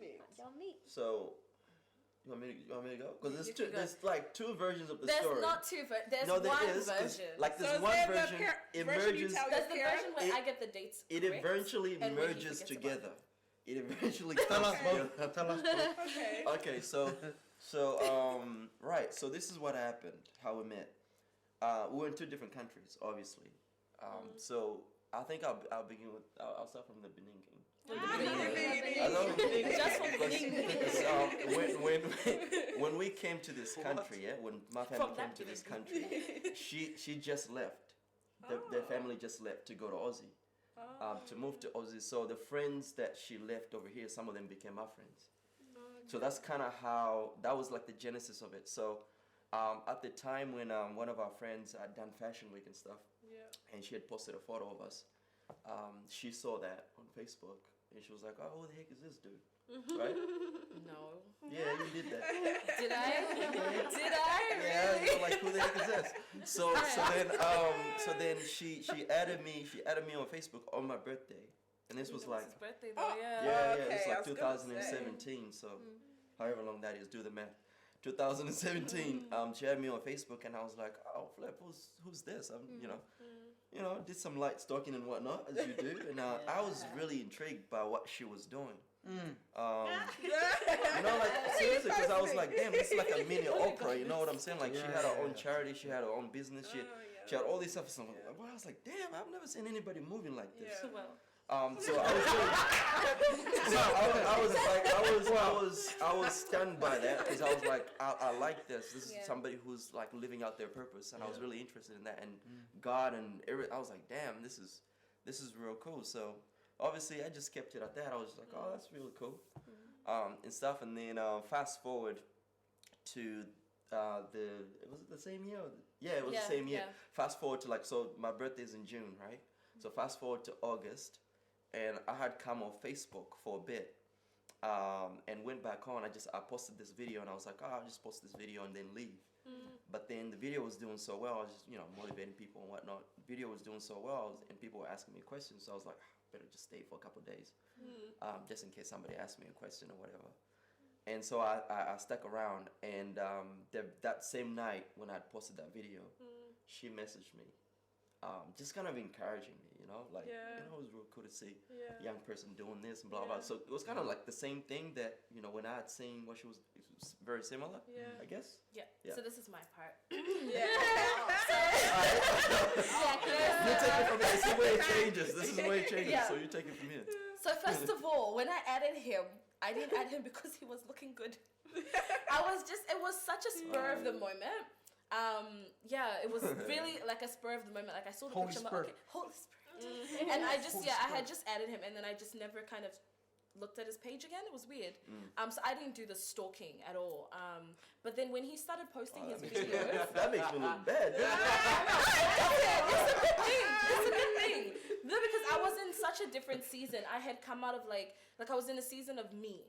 meet? Y'all meet. So, you want me to go? Because You can go. there's like two versions of the There's story. not two there's No, there one is, 'cause, version. like, there's So is one there the version. version you Emerges. tell There's the your version where It- I get the dates It correct, eventually and where he merges forgets together. It eventually Tell comes us together. both. Tell us both. Okay. Okay, right. So this is what happened. How we met. We were in two different countries, obviously. So I think I'll begin with. I'll start from the beginning. Just from When we came to this country, when my family came to this country, she just left. Their family just left to go to Aussie, to move to Aussie. So the friends that she left over here, some of them became our friends. So that's kind of how, that was like the genesis of it. So at the time when one of our friends had done Fashion Week and stuff, and she had posted a photo of us, she saw that on Facebook, and she was like, "Oh, who the heck is this dude?" Right? No. Yeah, you did that. Did I? Did I? Yeah, Really? you're like, who the heck is this? So then she added me on Facebook on my birthday, and this was like, His birthday though, yeah. yeah, okay, it's I like was gonna say. 2017. So however long that is, do the math. 2017. She had me on Facebook, and I was like, "Oh, Flip, who's this?" Did some light stalking and whatnot, as you do, and I was really intrigued by what she was doing. Like seriously, because I was like, "Damn, this is like a mini opera." You know what I'm saying? Like she had her own charity, she had her own business, she had all this stuff. So I was like, "Damn, I've never seen anybody moving like this." Yeah. Well, So I was stunned by that, because I was like, I like this. This is somebody who's like living out their purpose, and I was really interested in that, and God and I was like, damn, this is real cool. So obviously I just kept it at that. I was like, oh, that's really cool, and stuff. And then fast forward to was it the same year? Yeah, it was the same year. Yeah. Fast forward to so my birthday's in June, right? So fast forward to August. And I had come on Facebook for a bit, and went back on. I posted this video, and I was like, I'll just post this video and then leave. But then the video was doing so well. I was just, motivating people and whatnot. The video was doing so well, and people were asking me questions. So I was like, better just stay for a couple of days, just in case somebody asked me a question or whatever. And so I stuck around, and that same night when I posted that video, she messaged me. Just kind of encouraging me, it was real cool to see a young person doing this and blah, blah. So it was kind of like the same thing that, when I had seen what she was, it was very similar, I guess. Yeah. So this is my part. You take it from here. This is where it changes. So you take it from here. So first of all, when I added him, I didn't add him because he was looking good. It was such a spur of the moment. It was really like a spur of the moment. Like I saw the picture, I'm like, okay, Holy Spirit. And I had just added him, and then I just never kind of looked at his page again. It was weird. So I didn't do the stalking at all. But then when he started posting his videos, that makes me look bad. it's a good thing. No, because I was in such a different season. I had come out of like I was in a season of me,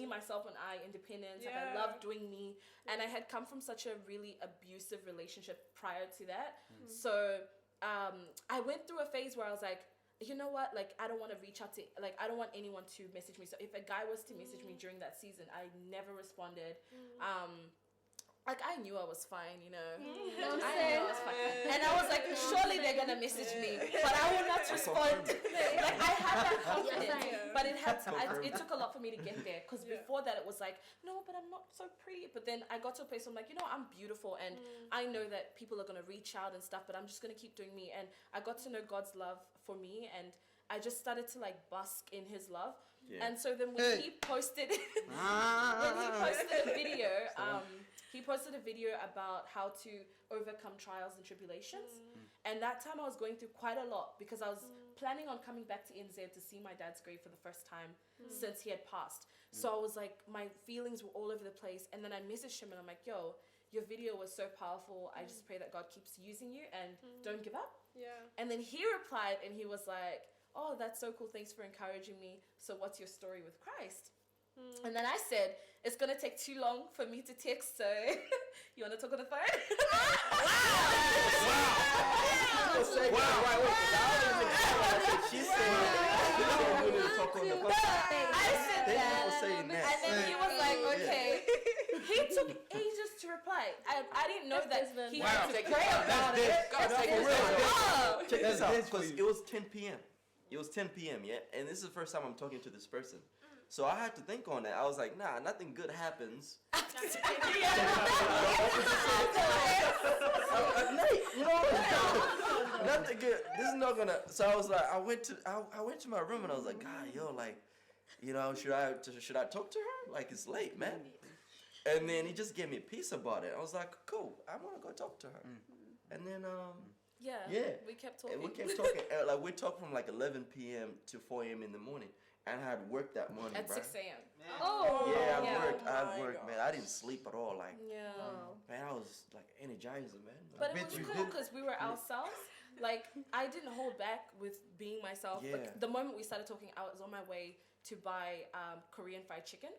myself, and I, independence. Like I loved doing me, and I had come from such a really abusive relationship prior to that. So I went through a phase where I was like, you know what? Like I don't want to reach out to I don't want anyone to message me. So if a guy was to message me during that season, I never responded. I knew I was fine, I knew I was fine. And I was like, surely they're going to message me, but I will not respond. I had that confidence, but it took a lot for me to get there, because before that it was like, no, but I'm not so pretty. But then I got to a place where I'm like, I'm beautiful, and I know that people are going to reach out and stuff, but I'm just going to keep doing me. And I got to know God's love for me, and I just started to bask in his love. And so then when he posted he posted a video about how to overcome trials and tribulations. And that time I was going through quite a lot, because I was planning on coming back to NZ to see my dad's grave for the first time since he had passed. So I was like, my feelings were all over the place. And then I messaged him and I'm like, yo, your video was so powerful. I just pray that God keeps using you and don't give up. And then he replied and he was like, oh, that's so cool. Thanks for encouraging me. So what's your story with Christ? And then I said, it's going to take too long for me to text, so you want to talk on the phone? Wow. She said, I said that. It took ages to reply. I didn't know that he Wow. had to pray about it. Check this out, because it was 10 p.m. It was 10 p.m. Yeah, and this is the first time I'm talking to this person. So I had to think on that. I was like, nah, nothing good happens. At night, you know, nothing good. This is not gonna. So I was like, I went to my room and I was like, God, yo, like, you know, should I talk to her? Like, it's late, man. And then he just gave me peace about it. I was like, cool, I want to go talk to her. And then we kept talking. And we kept talking. Like we talked from like 11 p.m. to 4 a.m. in the morning. And I had work that morning, at bro. 6 a.m. Yeah, I worked, man. I didn't sleep at all. Like, man, I was like energizing, man. But it was cool because we were ourselves. Like, I didn't hold back with being myself. Yeah. Like, the moment we started talking, I was on my way to buy Korean fried chicken.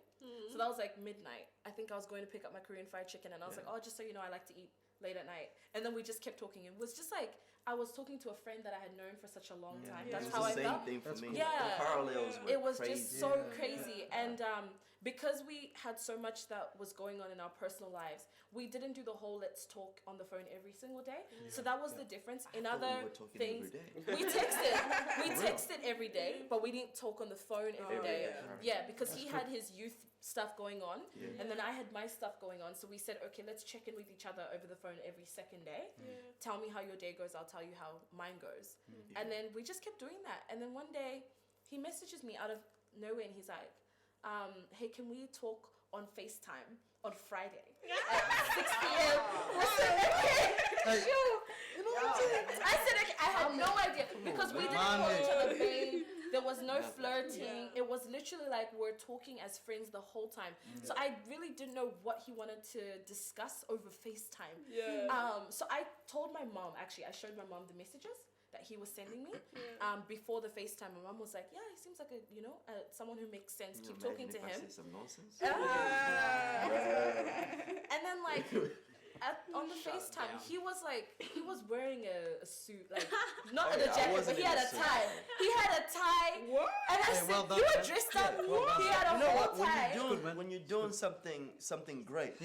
So that was like midnight. I think I was going to pick up my Korean fried chicken, and I was like, oh, just so you know, I like to eat late at night. And then we just kept talking. It was just like I was talking to a friend that I had known for such a long time. That's how I felt. Same thing for me. Yeah. The parallels were it was crazy. just so crazy. And because we had so much that was going on in our personal lives, we didn't do the whole let's talk on the phone every single day. So that was the difference. In other things, we texted every day, but we didn't talk on the phone every day. Yeah, because he had his youth stuff going on, and then I had my stuff going on. So we said, okay, let's check in with each other over the phone every second day. Tell me how your day goes, I'll tell you how mine goes. And then we just kept doing that. And then one day he messages me out of nowhere and he's like, hey, can we talk on FaceTime on Friday at 6 p.m. I said, okay. I had no idea because we didn't call each other babe. There was no flirting. It was literally like we're talking as friends the whole time. So I really didn't know what he wanted to discuss over FaceTime. So I told my mom, actually, I showed my mom the messages that he was sending me before the FaceTime. My mom was like, yeah, he seems like someone who makes sense. Keep talking to him. Some nonsense. And then like on the FaceTime, he was wearing a suit, like not a jacket, but he had a tie. He had a tie. What? And I said, you were dressed up. He had a whole tie. When you're doing something great,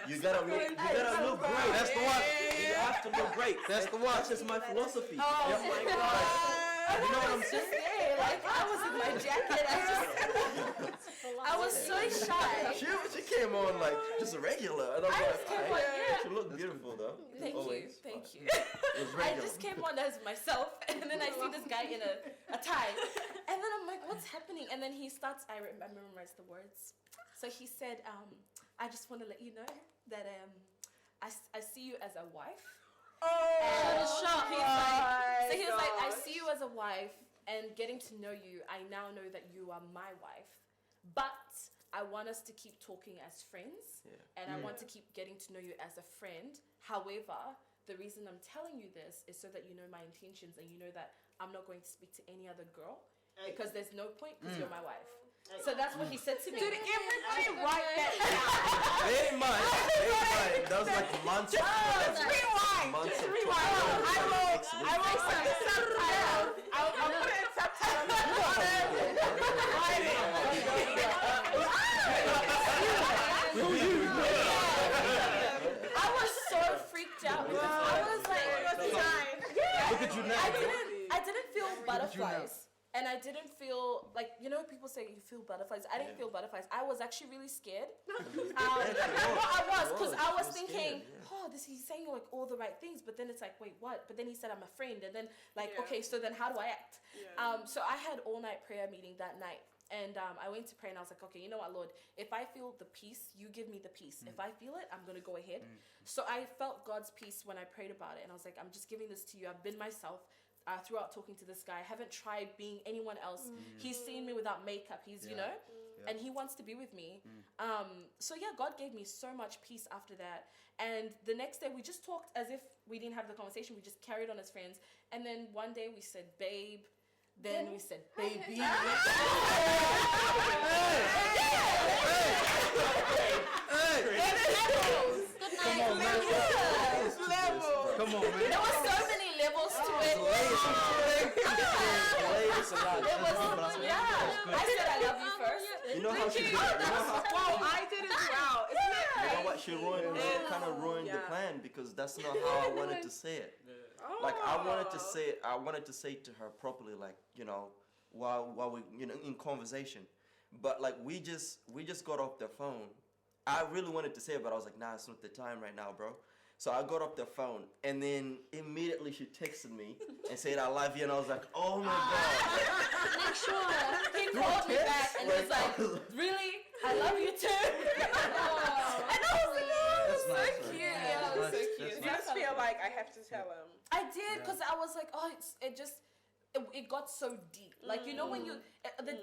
you gotta look great. That's the one. You have to look great. That's the one. That's just my philosophy. Oh my God. You know what I'm saying? Like I was in my jacket. I was so shy. She came on like just a regular. And I was like, came on, she looked beautiful though. Thank you. I just came on as myself, and then I see this guy in a tie, and then I'm like, what's happening? And then he starts. I memorized the words. So he said, I just want to let you know that I see you as a wife. Shut He was like, I see you as a wife, and getting to know you, I now know that you are my wife. But I want us to keep talking as friends, and I want to keep getting to know you as a friend. However, the reason I'm telling you this is so that you know my intentions and you know that I'm not going to speak to any other girl because there's no point because you're my wife. So that's what he said to me. Did everybody write that down? They ain't mine. That was like months. Rewind. Months of I wrote some subtitles. I'll put it in I was so freaked out because I was like, Look at you now. I didn't feel butterflies. And I didn't feel like, people say you feel butterflies. I didn't feel butterflies. I was actually really scared. I was, because I was thinking, he's saying like all the right things, but then it's like, wait, what? But then he said I'm a friend, and then okay, so then how do I act? So I had all-night prayer meeting that night. And I went to pray and I was like, okay, you know what, Lord, if I feel the peace, you give me the peace. If I feel it, I'm going to go ahead. So I felt God's peace when I prayed about it. And I was like, I'm just giving this to you. I've been myself throughout talking to this guy. I haven't tried being anyone else. He's seen me without makeup. He's, and he wants to be with me. So yeah, God gave me so much peace after that. And the next day we just talked as if we didn't have the conversation. We just carried on as friends. And then one day we said, babe. Then we said, baby. Hey. Come on, man. There were so many levels to it. It was a lot. I said I love you first. know how she did it? Well, I did as well. Isn't it You know crazy? what? She kind of ruined the plan because that's not how I wanted to say it. Like I wanted to say it to her properly, like, you know, while we, you know, in conversation. But like we just got off the phone. I really wanted to say it, but I was like, nah, it's not the time right now, bro. So I got off the phone, and then immediately she texted me and said, I love you, and I was like, oh my God. Make sure. He called me back and he was like, really? I love you too. And I was like, oh, That's so nice, cute. man. Yeah, it was so That's cute. You just feel like I have to tell him. I did, because I was like, oh, it got so deep. Like, you know, when you,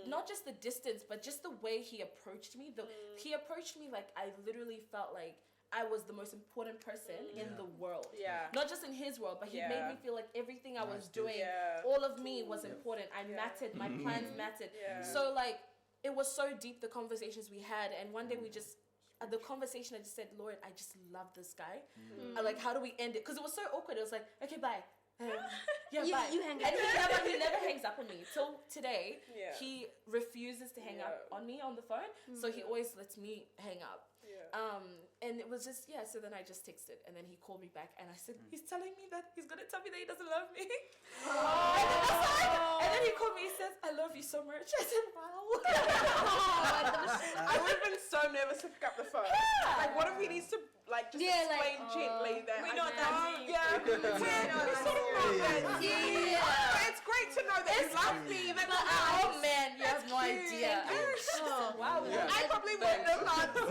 not just the distance, but just the way he approached me. He approached me like I literally felt like I was the most important person in the world. Yeah. Not just in his world, but he made me feel like everything I was doing, Yeah. all of me was important. I mattered, my plans mattered. Yeah. So, like, it was so deep, the conversations we had. And one day we just, the conversation, I just said, Lord, I just love this guy. Like, how do we end it? Because it was so awkward. It was like, okay, bye. Yeah, bye. You hang and up. he never hangs up on me. Till today, Yeah. he refuses to hang up on me on the phone. So he always lets me hang up. Yeah. And it was just, so then I just texted, and then he called me back, and I said, he's telling me that he's gonna tell me that he doesn't love me. And then he called me, he says, I love you so much. I said, wow. I would have been so nervous to pick up the phone. Like, what if he needs to, like, just explain gently that we're I not love that you? Yeah. We sort of know that. Yeah. It's great to know that you love me. That's nice. Oh man, you have no idea. Wow. I probably wouldn't have answered.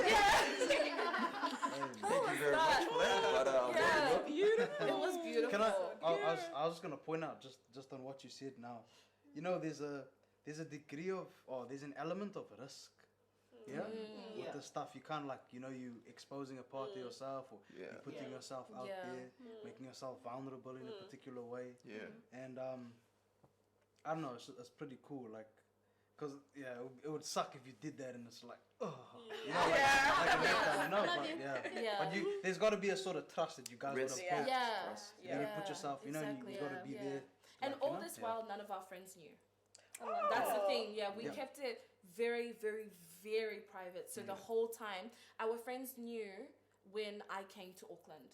Thank you very much for that. But, Beautiful. It was beautiful. Can I was gonna point out just on what you said now. You know, there's a degree of, or there's an element of risk. Yeah. With the stuff, you can't, like, you know, you exposing a part of yourself, or you putting yourself out there, making yourself vulnerable in a particular way. Yeah. And I don't know, it's pretty cool, like, cause it would suck if you did that and it's like, oh, you know, like a letdown, you know, but there's got to be a sort of trust that you guys got to put. You gotta put yourself, you know, you got to be there. And like, all you know? this while, none of our friends knew. That's the thing. We kept it very, very, very private. So the whole time, our friends knew when I came to Auckland.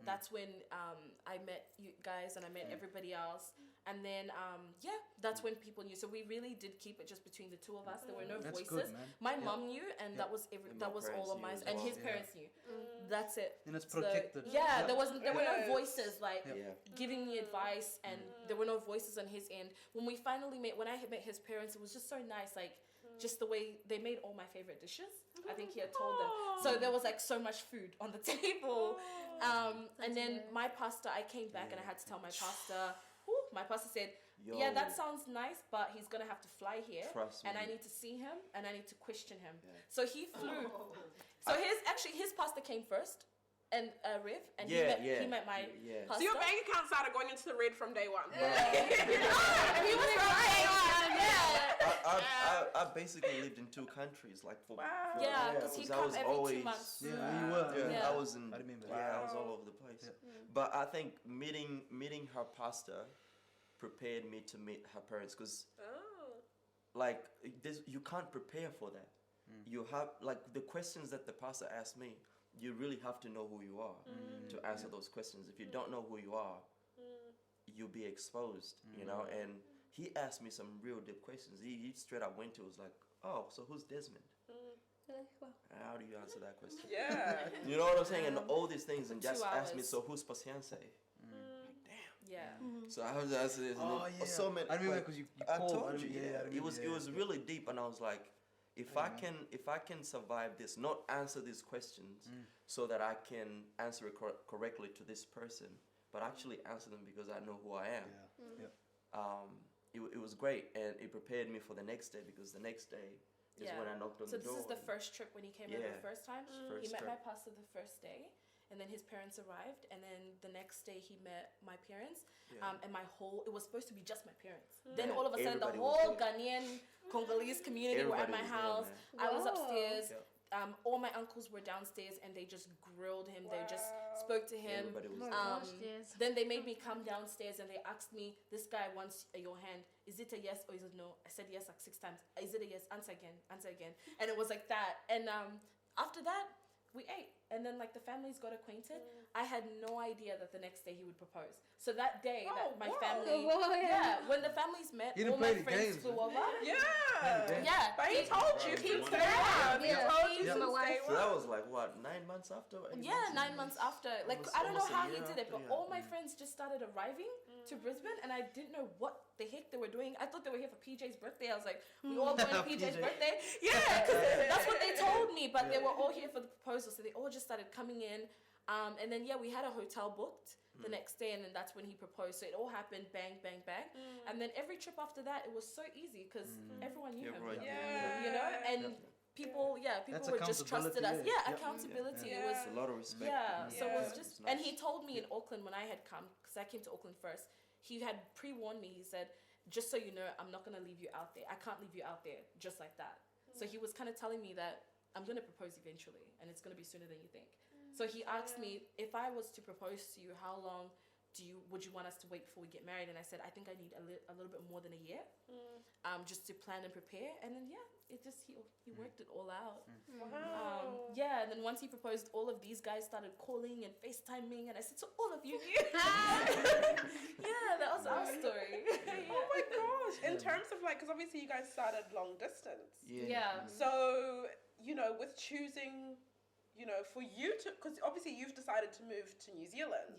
That's when I met you guys and I met everybody else. And then, that's when people knew. So we really did keep it just between the two of us. There were no That's voices. good, man. My mom knew, and that was all of mine. And his parents knew. That's it. And it's protected. There were no voices like giving me advice, and there were no voices on his end. When I had met his parents, it was just so nice, like just the way they made all my favorite dishes. I think he had told them. So there was like so much food on the table. And then my pastor, I came back and I had to tell my pastor. My pastor said, yeah, that sounds nice, but he's going to have to fly here. Trust and me. I need to see him and I need to question him. So he flew. So his pastor came first, and Riv, and he met my pastor. So your bank account started going into the red from day one. And he was right. I basically lived in 2 countries, like for because he'd come every 2 months. Yeah, you were. I was in. I remember. I was all over the place. But I think meeting her pastor prepared me to meet her parents, because like you can't prepare for that. You have, like, the questions that the pastor asked me, you really have to know who you are to answer those questions. If you don't know who you are, you'll be exposed, you know. And he asked me some real deep questions. He straight up went to, was like, oh, so who's Desmond? How do you answer that question? You know what I'm saying? And all these things, and just ask me, so who's Pacience? So I was asking this, so many. I remember because you I called. told you, it was really deep, and I was like, if I can survive this, not answer these questions, so that I can answer it correctly to this person, but actually answer them because I know who I am. It was great, and it prepared me for the next day, because the next day is when I knocked on the door. So this is the first trip when he came over the first time. He met my pastor the first day. And then his parents arrived, and then the next day he met my parents, and it was supposed to be just my parents. Then all of a sudden, the whole Ghanaian, Congolese community were at my house. I was upstairs. all my uncles were downstairs and they just grilled him. They just spoke to him. Everybody was Then they made me come downstairs and they asked me, this guy wants your hand. Is it a yes or is it no? I said yes like 6 times. Is it a yes? Answer again. And it was like that. And after that, we ate. And then like the families got acquainted. I had no idea that the next day he would propose. So that day that my family, when the families met, all my friends flew over. Yeah. But he told you to stay around. He told you to stay around. So that was like what, 9 months after? 9 months after. Like I don't know how he did it, but all my friends just started arriving to Brisbane, and I didn't know what the heck they were doing. I thought they were here for PJ's birthday. I was like, we all going to PJ's birthday? Yeah, because that's what they told me. But they were all here for the proposal, so they all just started coming in. And then we had a hotel booked the next day, and then that's when he proposed. So it all happened bang, bang, bang. And then every trip after that, it was so easy because everyone knew him. You know, and people were just trusted us. Accountability. It was a lot of respect. So it was just, and he told me in Auckland when I had come, because I came to Auckland first, he had pre-warned me. He said, just so you know, I'm not going to leave you out there. I can't leave you out there just like that. So he was kind of telling me that I'm going to propose eventually, and it's going to be sooner than you think. So he asked me, if I was to propose to you, how long would you want us to wait before we get married? And I said, I think I need a little bit more than a year, just to plan and prepare. And then it just he worked it all out. Wow. And then once he proposed, all of these guys started calling and FaceTiming, and I said, so all of you knew. That was our story. Oh my gosh! In terms of like, because obviously you guys started long distance. So with choosing. For you to, because obviously you've decided to move to New Zealand.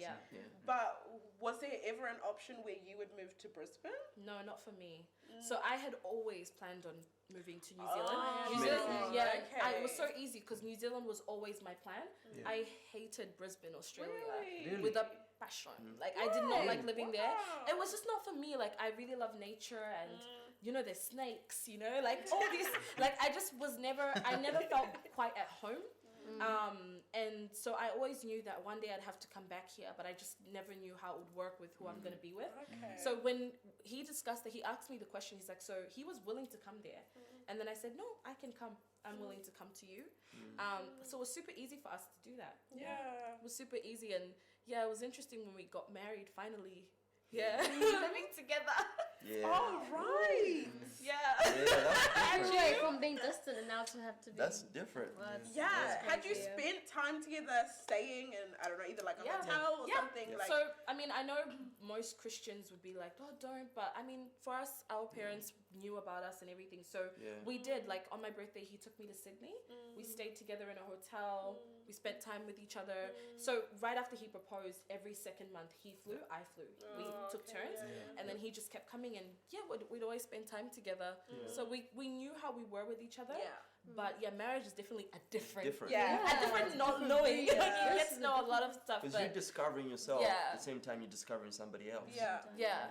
But was there ever an option where you would move to Brisbane? No, not for me. So I had always planned on moving to New New Zealand. Zealand, It was so easy because New Zealand was always my plan. I hated Brisbane, Australia, Really? with a passion. Like I did not like living there. It was just not for me. Like I really love nature and. There's snakes, like all these, like I never felt quite at home. And so I always knew that one day I'd have to come back here, but I just never knew how it would work with who I'm going to be with. So when he discussed that, he asked me the question, he's like, so he was willing to come there. And then I said, no, I can come. I'm willing to come to you. So it was super easy for us to do that. It was super easy. And it was interesting when we got married finally. Living together. Oh, right. Actually, from being distant and now to have to be. That's different. Had you spent time together staying in, I don't know, either like a hotel or something? Like... So, I mean, I know most Christians would be like, oh, don't. But, I mean, for us, our parents knew about us and everything. So, we did. Like, on my birthday, he took me to Sydney. We stayed together in a hotel. We spent time with each other. So, right after he proposed, every second month, he flew, I flew. We took turns. And then he just kept coming and, we'd always spend time together. So, we knew how we were with each other. But marriage is definitely a different a different not knowing. You get to know a lot of stuff. Because you're discovering yourself at the same time you're discovering somebody else.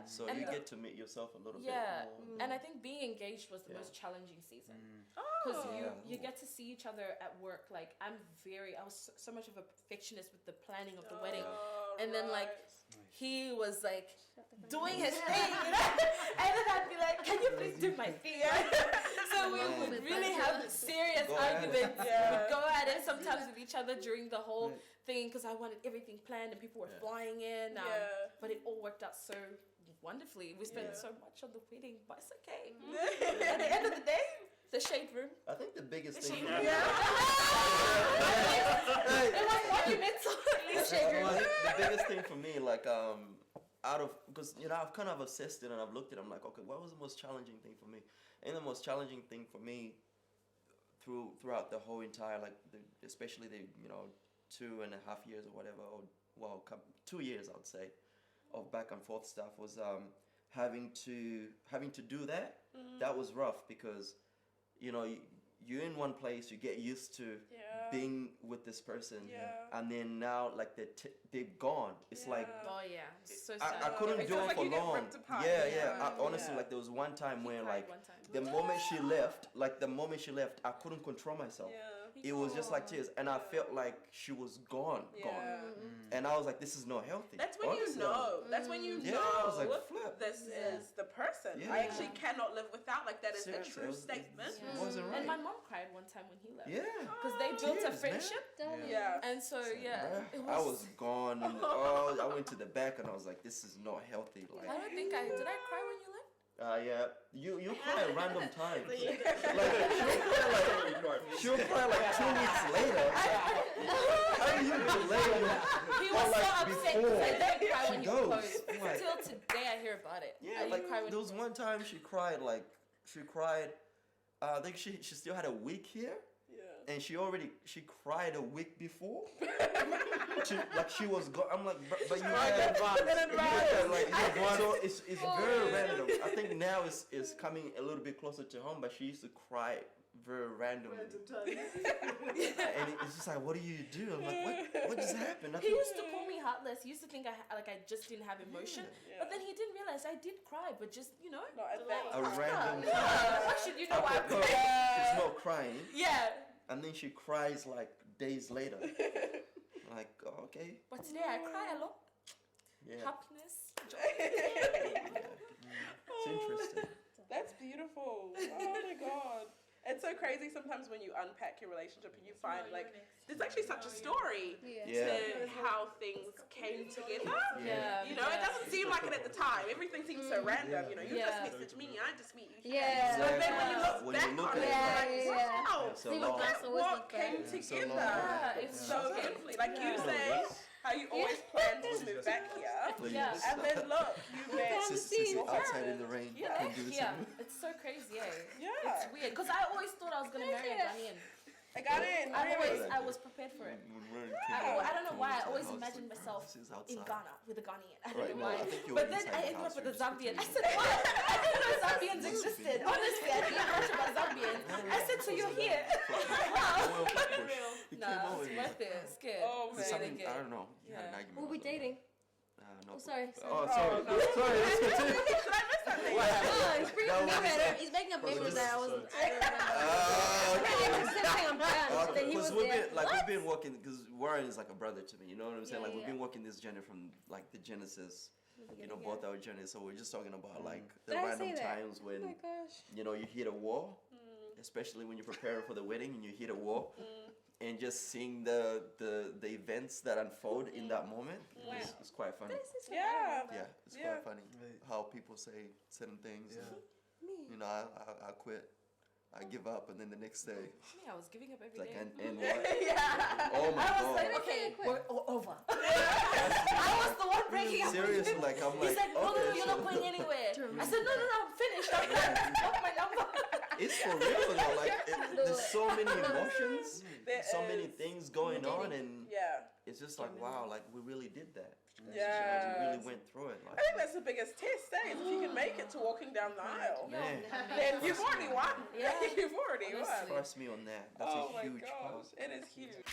So and you get to meet yourself a little bit more. And I think being engaged was the most challenging season. Because you get to see each other at work. Like I was so much of a perfectionist with the planning of the wedding. And then like he was like doing his thing, and then I'd be like, can you please do my thing? So we would really have serious arguments. We'd go at it sometimes with each other during the whole thing because I wanted everything planned and people were flying in. But it all worked out so wonderfully. We spent so much on the wedding, but it's okay. At the end of the day, the shade room. I think the biggest thing. It was monumental. The biggest thing for me, like because I've kind of assessed it and I've looked at it. I'm like, okay, what was the most challenging thing for me? And the most challenging thing for me throughout the whole entire, especially the 2.5 years or whatever, 2 years I would say, of back and forth stuff was having to do that. That was rough because you're in one place, you get used to being with this person, and then now like they're gone. It's like so sad. I couldn't do it for long. Honestly, like there was one time where like the moment she left, I couldn't control myself. it was just like tears, and I felt like she was gone. And I was like, this is not healthy. That's when you know. That's when you know. I was like, flip. This is the person. I actually cannot live without. Like that is a true statement. It wasn't right. And my mom cried one time when he left. Yeah. Because they built a friendship. Yeah. And so I was gone, and I went to the back, and I was like, this is not healthy. Like, I don't think did I cry when you left? Yeah, you cry at random times. Like she'll cry like 2 weeks later. How do you relate? He was so upset because I didn't cry when he proposed. Like, Till today I hear about it. Yeah, like there was one time she cried. I think she still had a week here. And she cried a week before. she was gone. I'm like, but you had so it's very random. I think now it's coming a little bit closer to home, but she used to cry very randomly. And it's just like, what do you do? I'm like, what just happened? He used to call me heartless. He used to think I just didn't have emotion. But then he didn't realize I did cry, but just, not at that a random time. Why should you know why I cried? She's not crying. Yeah. And then she cries like days later. Like, okay. But today I cry a lot. Yeah. Happiness. It's interesting. That's beautiful. Oh my god. It's so crazy sometimes when you unpack your relationship and you find like there's actually such a story to how things came together. Yeah. It doesn't seem like it at the time. Everything seems so random. You just message me, I just meet you. Yeah. So then when you look back on it, it's like, wow, that's what came together. It's so beautifully. Like you say, how you always planned to move back here. And then look, you met outside in the rain. It's so crazy, Yeah. It's weird. Because I always thought I was going to marry a Ghanaian. I got in. I was prepared for it. I don't know why. I always imagined myself in Ghana with a Ghanaian. I don't know why. But then I ended up with a Zambian. I said, what? I didn't know Zambians existed. Honestly, I didn't know much about Zambians. I said, so you're here. Wow. Nah, it's worth it. It's good. Oh, man. I don't know. We'll be dating. No. Sorry. Sorry. Let's continue. Should I miss something? He's bringing me better. He's making up memories that I wasn't. Because we've been working. Because Warren is like a brother to me. You know what I'm saying? We've been working this journey from like the Genesis. Both our journeys. So we're just talking about like the random times when you hit a wall, especially when you're preparing for the wedding and you hit a wall. And just seeing the events that unfold in that moment is quite funny. It's quite funny how people say certain things. I quit, I give up, and then the next day, I was giving up every like, day. and what? Oh my I was god! like, okay, we're over. I was the one breaking up. Seriously, like I'm like, he's like, no, you're not going anywhere. I said, no, I'm finished. I'm done. Off my number. It's for real though. Like there's so many emotions, so many things going on, and it's just like wow, like we really did that. We really went through it. Like, I think that's the biggest test, is if you can make it to walking down the aisle. man, Then you've already won. You've already won. trust me on that. That's a huge part. It is huge.